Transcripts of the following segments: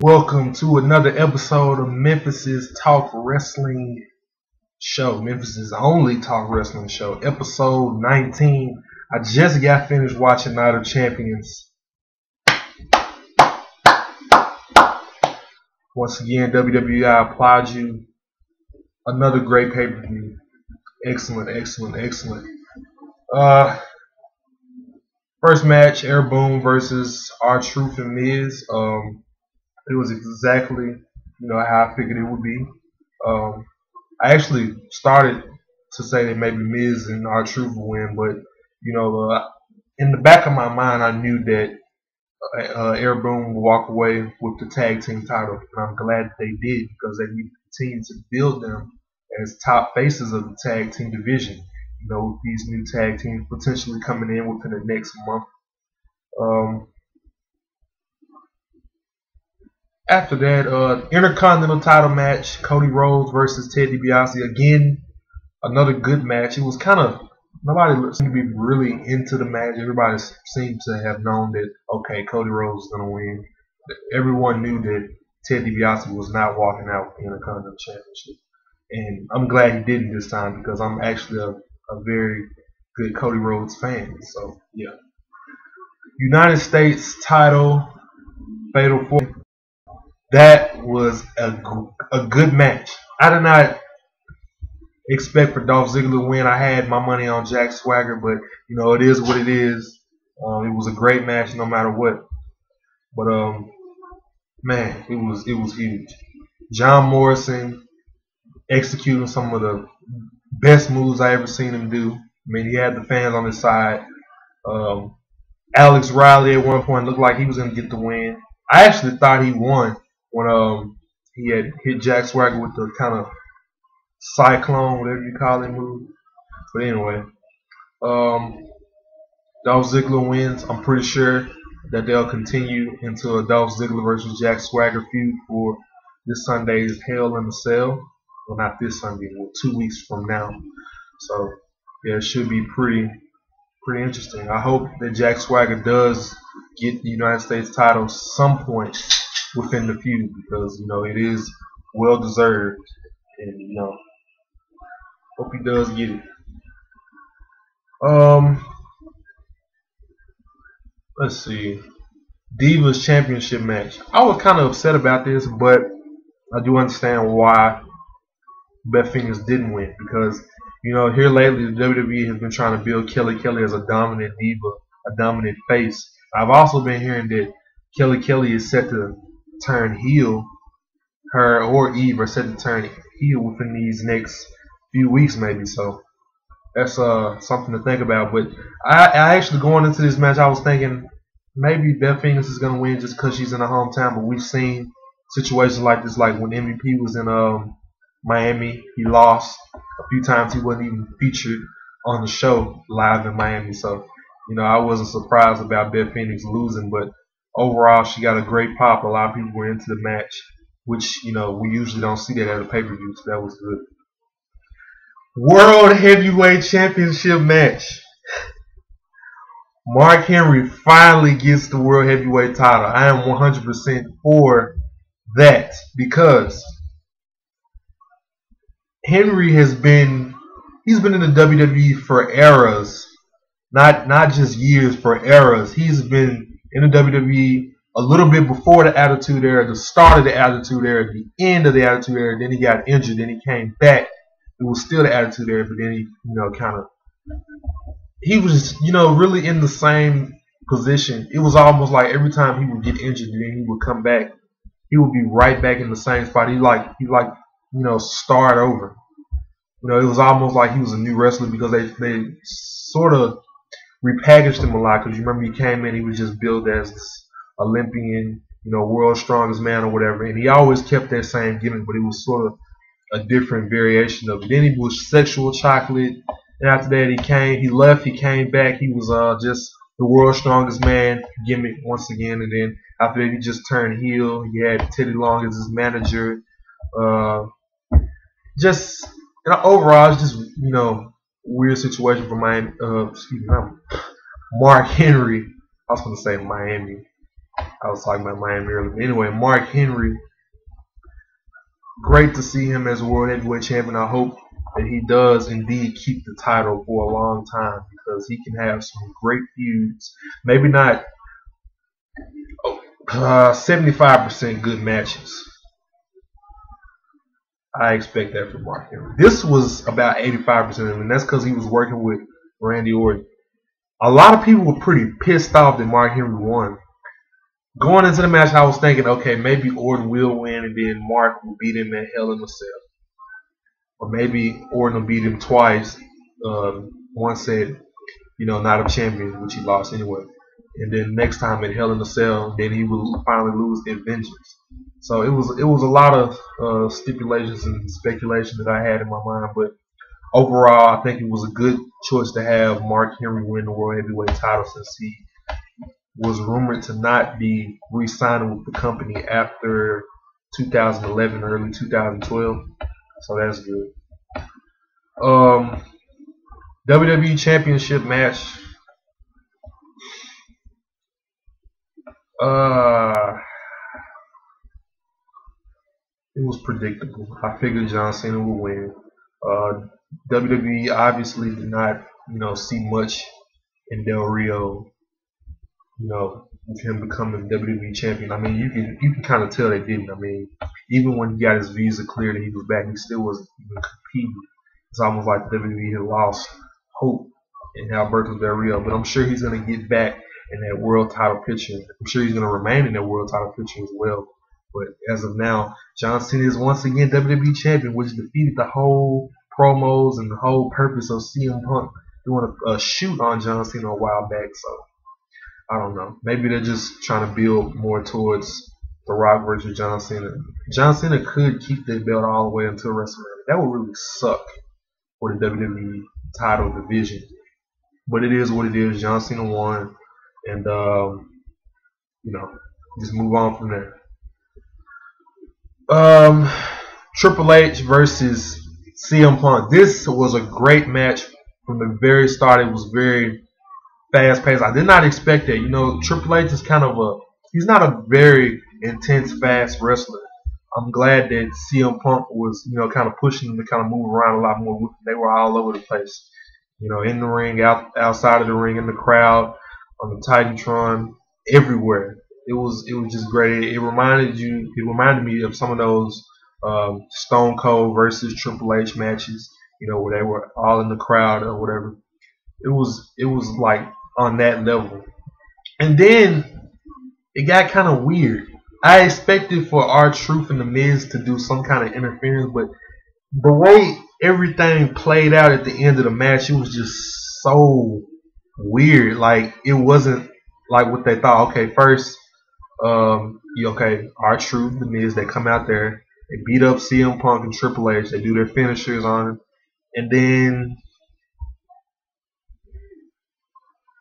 Welcome to another episode of Memphis's Talk Wrestling Show. Memphis's only talk wrestling show, episode 19. I just got finished watching Night of Champions. Once again, WWE, I applaud you. Another great pay-per-view. Excellent, excellent, excellent. First match, Air Boom versus R-Truth and Miz. It was exactly, how I figured it would be. I actually started to say that maybe Miz and R-Truth would win, but in the back of my mind, I knew that Air Boom would walk away with the tag team title, and I'm glad that they did because they need to continue to build them as top faces of the tag team division. With these new tag teams potentially coming in within the next month. After that, Intercontinental title match, Cody Rhodes versus Ted DiBiase. Again, another good match. It was kind of, nobody seemed to be really into the match. Everybody seemed to have known that, okay, Cody Rhodes is going to win. Everyone knew that Ted DiBiase was not walking out with the Intercontinental Championship. And I'm glad he didn't this time because I'm actually a very good Cody Rhodes fan. So, yeah. United States title, Fatal 4. That was a good match. I did not expect for Dolph Ziggler to win. I had my money on Jack Swagger, but it is what it is. It was a great match no matter what. But man, it was huge. John Morrison executing some of the best moves I ever seen him do. I mean, he had the fans on his side. Alex Riley at one point looked like he was going to get the win. I actually thought he won when he had hit Jack Swagger with the kind of cyclone, whatever you call it, move. But anyway, Dolph Ziggler wins. I'm pretty sure that they'll continue into a Dolph Ziggler versus Jack Swagger feud for this Sunday's Hell in a Cell. Well, not this Sunday, 2 weeks from now. So yeah, it should be pretty interesting. I hope that Jack Swagger does get the United States title some point within the feud because it is well deserved, and hope he does get it. Let's see, Divas Championship match. I was kind of upset about this, but I do understand why Beth Phoenix didn't win because here lately the WWE has been trying to build Kelly as a dominant diva, a dominant face. I've also been hearing that Kelly is set to turn heel. Her or Eve are set to turn heel within these next few weeks maybe. So that's something to think about. But I actually, going into this match, I was thinking maybe Beth Phoenix is going to win just because she's in her hometown. But we've seen situations like this, like when MVP was in Miami, he lost. A few times he wasn't even featured on the show live in Miami. So, I wasn't surprised about Beth Phoenix losing, but overall she got a great pop. A lot of people were into the match, which, we usually don't see that at a pay-per-view, so that was good. World Heavyweight Championship match. Mark Henry finally gets the World Heavyweight title. I am 100% for that because Henry he's been in the WWE for eras, not just years, for eras. He's been in the WWE a little bit before the Attitude Era, the start of the Attitude Era, the end of the Attitude Era. Then he got injured, then he came back. It was still the Attitude Era, but then he was really in the same position. It was almost like every time he would get injured, then he would come back. He would be right back in the same spot. He start over. It was almost like he was a new wrestler because they sort of repackaged him a lot. Because you remember he came in, he was just billed as this Olympian, world's strongest man or whatever, and he always kept that same gimmick, but it was sort of a different variation of it. Then he was Sexual Chocolate, and after that he left, he came back, he was just the world's strongest man gimmick once again, and then after that he just turned heel. He had Teddy Long as his manager. Overall, it's just weird situation for Mark Henry. I was going to say Miami. I was talking about Miami earlier. But anyway, Mark Henry, great to see him as World Heavyweight Champion. I hope that he does indeed keep the title for a long time because he can have some great feuds. Maybe not 75% good matches. I expect that from Mark Henry. This was about 85%, and that's because he was working with Randy Orton. A lot of people were pretty pissed off that Mark Henry won. Going into the match, I was thinking, okay, maybe Orton will win, and then Mark will beat him at Hell in a Cell. Or maybe Orton will beat him twice. One said, not a champion, which he lost anyway. And then next time at Hell in a Cell, then he will finally lose in Vengeance. So it was a lot of stipulations and speculation that I had in my mind, but overall, I think it was a good choice to have Mark Henry win the World Heavyweight title since he was rumored to not be re-signing with the company after 2011, early 2012. So that's good. WWE Championship match. It was predictable. I figured John Cena would win. WWE obviously did not, see much in Del Rio, with him becoming WWE champion. I mean, you can kind of tell they didn't. I mean, even when he got his visa cleared and he was back, he still wasn't even competing. It's almost like WWE had lost hope in Alberto Del Rio. But I'm sure he's going to get back in that world title picture. I'm sure he's going to remain in that world title picture as well. But as of now, John Cena is once again WWE champion, which defeated the whole promos and the whole purpose of CM Punk doing a shoot on John Cena a while back. So I don't know. Maybe they're just trying to build more towards The Rock versus John Cena. John Cena could keep that belt all the way until WrestleMania. That would really suck for the WWE title division. But it is what it is. John Cena won. And, just move on from there. Triple H versus CM Punk. This was a great match from the very start. It was very fast paced. I did not expect that. Triple H is he's not a very intense, fast wrestler. I'm glad that CM Punk was, kind of pushing him to kind of move around a lot more. They were all over the place. In the ring, outside of the ring, in the crowd, on the Titantron, everywhere. It was just great. It reminded me of some of those Stone Cold versus Triple H matches, where they were all in the crowd or whatever. It was like on that level. And then it got kind of weird. I expected for R-Truth and The Miz to do some kind of interference, but the way everything played out at the end of the match, it was just so weird. Like, it wasn't like what they thought. Okay, first, R-Truth, The Miz, they come out there, they beat up CM Punk and Triple H, they do their finishers on him, and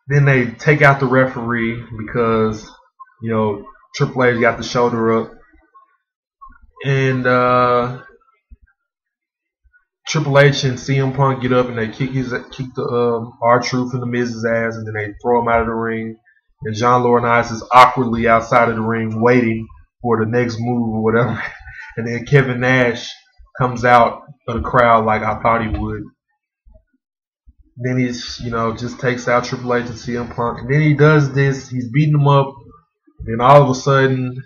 then they take out the referee because, Triple H got the shoulder up. And Triple H and CM Punk get up and they kick the R-Truth and The Miz's ass, and then they throw him out of the ring. And John Laurinaitis is awkwardly outside of the ring waiting for the next move or whatever. And then Kevin Nash comes out of the crowd like I thought he would. Then he's, just takes out Triple H and CM Punk. And then he does this. He's beating him up. Then all of a sudden,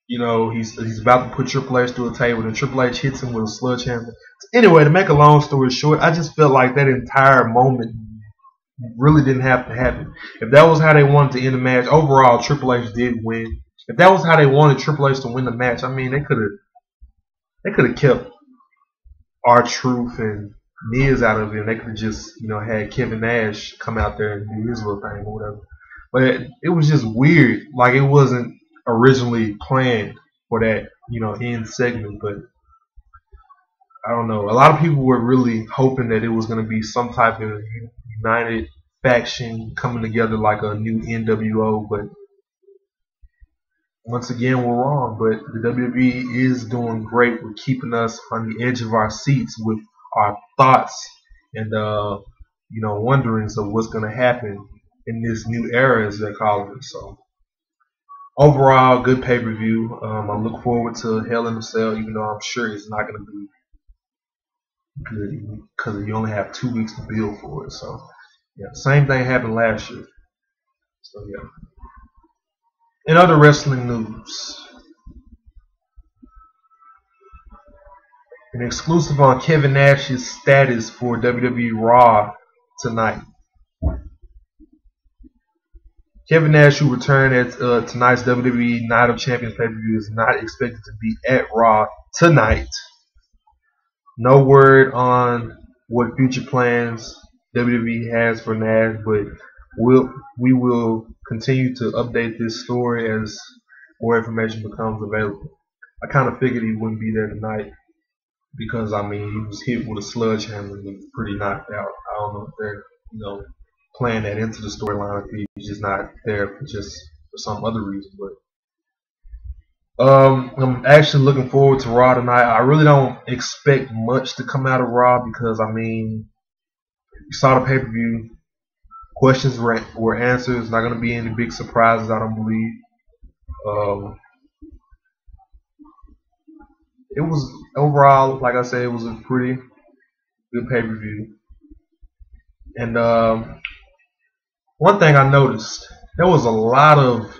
he's about to put Triple H through a table. And Triple H hits him with a sledgehammer. Anyway, to make a long story short, I just felt like that entire moment really didn't have to happen. If that was how they wanted to end the match, overall, Triple H did win. If that was how they wanted Triple H to win the match, I mean, they could have kept R-Truth and Miz out of it, and they could have just, had Kevin Nash come out there and do his little thing or whatever. But it was just weird. Like, it wasn't originally planned for that, end segment. But I don't know. A lot of people were really hoping that it was going to be some type of united faction coming together like a new NWO. But once again, we're wrong. But the WWE is doing great with keeping us on the edge of our seats with our thoughts and wonderings of what's going to happen in this new era, as they're calling it. So overall, good pay-per-view. I look forward to Hell in a Cell, even though I'm sure it's not going to be good because you only have 2 weeks to build for it. So, yeah, same thing happened last year. So, yeah. In other wrestling news, an exclusive on Kevin Nash's status for WWE Raw tonight. Kevin Nash, who returned at tonight's WWE Night of Champions pay-per-view, is not expected to be at Raw tonight. No word on what future plans WWE has for Nash, but we will continue to update this story as more information becomes available. I kind of figured he wouldn't be there tonight because, I mean, he was hit with a sledgehammer and was pretty knocked out. I don't know if they're, playing that into the storyline if he's just not there for some other reason. But I'm actually looking forward to Raw tonight. I really don't expect much to come out of Raw because, I mean, you saw the pay-per-view. Questions were answered. It's not going to be any big surprises, I don't believe. It was overall, like I said, it was a pretty good pay-per-view. And one thing I noticed, there was a lot of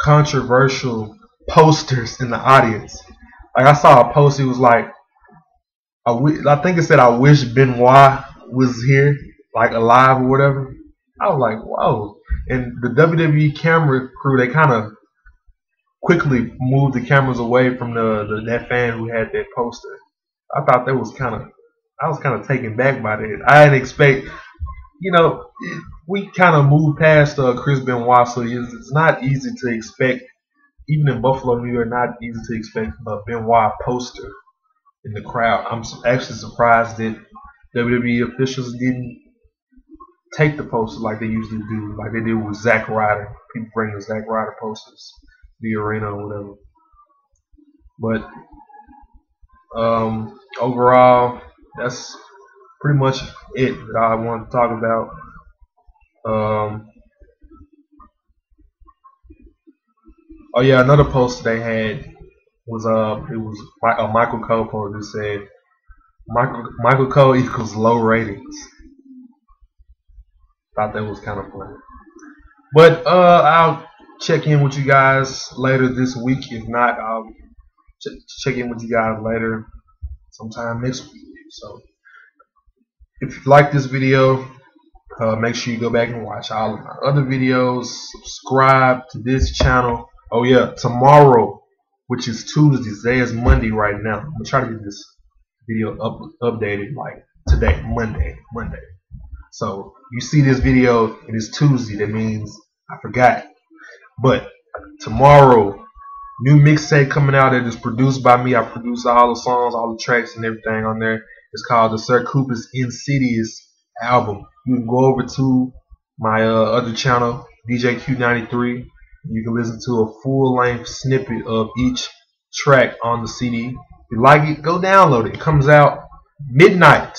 controversial posters in the audience. Like, I saw a post, it was like, I think it said, "I wish Benoit was here, like alive or whatever." I was like, whoa. And the WWE camera crew, they kind of quickly moved the cameras away from that fan who had that poster. I thought I was kind of taken back by that. I didn't expect, we kind of moved past Chris Benoit, so it's not easy to expect, even in Buffalo, New York, not easy to expect a Benoit poster in the crowd. I'm actually surprised that WWE officials didn't take the poster like they usually do, like they did with Zack Ryder. People bring the Zack Ryder posters to the arena or whatever. But overall, that's pretty much it that I want to talk about. Oh yeah, another post they had was it was a Michael Cole post that said Michael Cole equals low ratings. Thought that was kind of funny. But I'll check in with you guys later this week. If not, I'll check in with you guys later sometime next week. So if you like this video, make sure you go back and watch all of my other videos. Subscribe to this channel. Oh yeah, tomorrow, which is Tuesday, today is Monday right now. I'm gonna try to get this video updated like today, Monday. So you see this video and it's Tuesday, that means I forgot. But tomorrow, new mixtape coming out that is produced by me. I produce all the songs, all the tracks and everything on there. It's called the Sir Cooper's Insidious album. You can go over to my other channel, DJQ93. You can listen to a full-length snippet of each track on the CD. If you like it, go download it. It comes out midnight,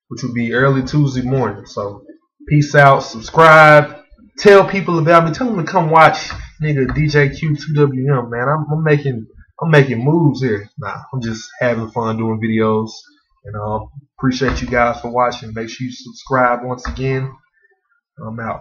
which will be early Tuesday morning. So peace out, subscribe, tell people about me, tell them to come watch nigga DJQ2WM, man. I'm making moves here. Nah, I'm just having fun doing videos. And appreciate you guys for watching. Make sure you subscribe once again. I'm out.